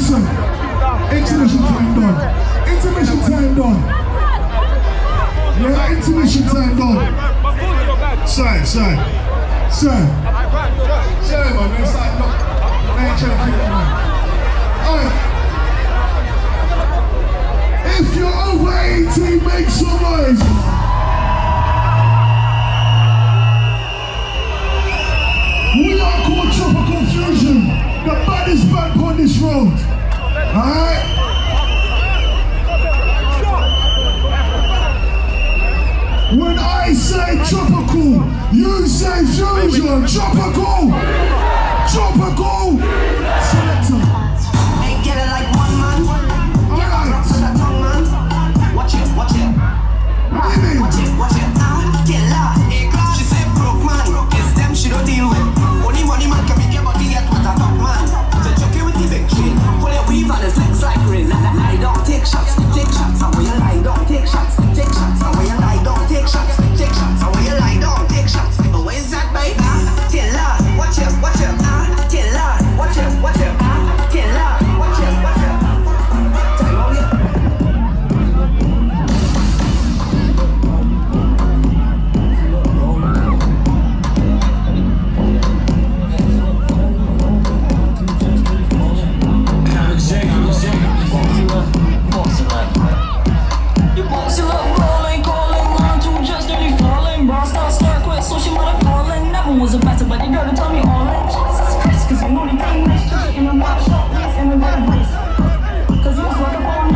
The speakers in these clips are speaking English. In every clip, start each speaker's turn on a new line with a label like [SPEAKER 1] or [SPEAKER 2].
[SPEAKER 1] Listen, intermission time done. Intermission time done. Yeah, intermission time done. Sir, man, it's like not. I ain't trying to keep it, man. Alright. If you're over 18, make some noise. We are called Tropical Fusion, the baddest band on this road. Alright? When I say tropical, you say fusion. Tropical! Tropical! Selector.
[SPEAKER 2] Ain't get it like one man.
[SPEAKER 1] Alright.
[SPEAKER 2] Watch it. Watch it. Get loud. She said broke man. It's them she don't deal with. Only money man can make your body get what a top man. So chuck it with the big chain. Pull your weave and it flex like rain. Lie down, take shots. Take shots. And when you lie down, take shots. Take shots. And when you lie down, take shots. Take shots. And when you lie down, take shots. But where's that, babe? Get loud. Watch it. Get loud. Watch it. Get loud. Watch it. Time on it.
[SPEAKER 3] Was a better, but you gotta tell me all that. Jesus Christ, cause you know the thing is in the mouth shop, yes, in the right place. Cause you was like a bomb.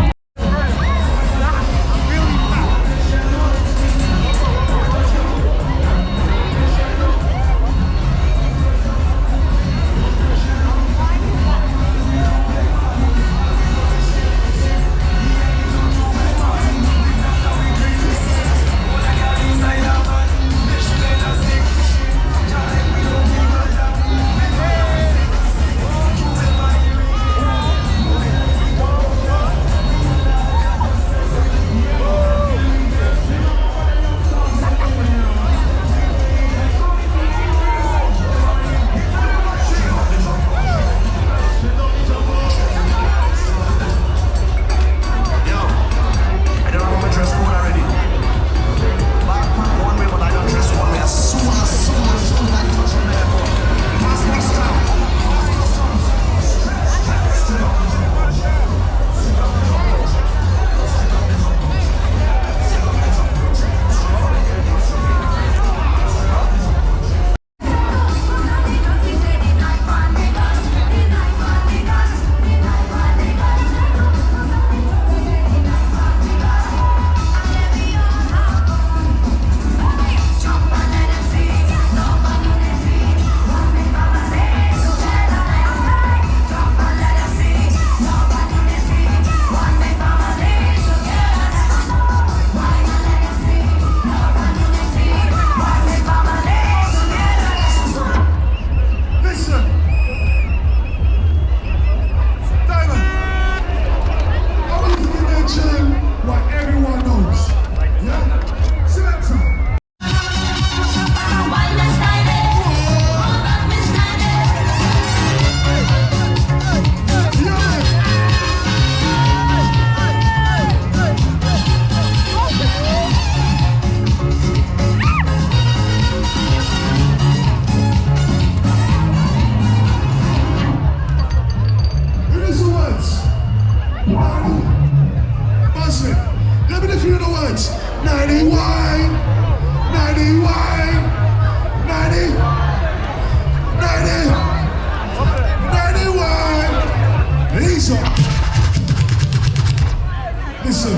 [SPEAKER 1] Listen,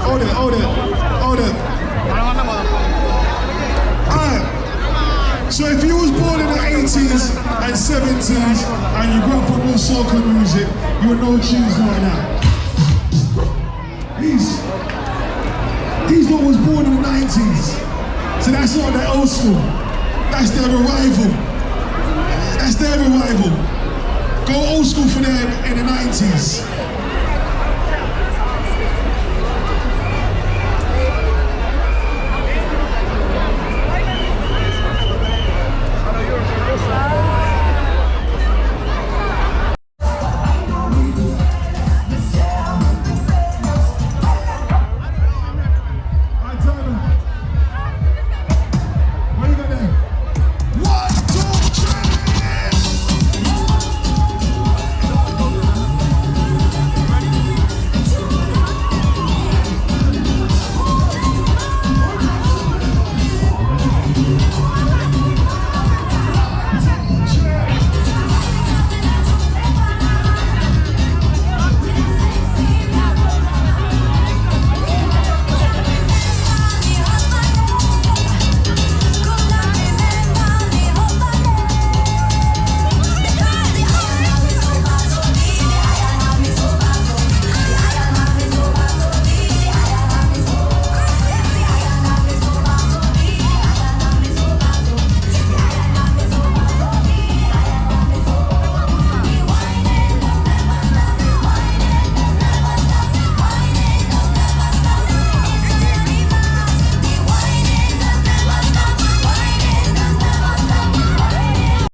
[SPEAKER 1] hold it. Alright, so if you was born in the 80s and 70s and you grew up on real soca music, you would know tunes like that. These lot was born in the 90s, so that's not their old school, that's their revival. Go old school for them in the 90s.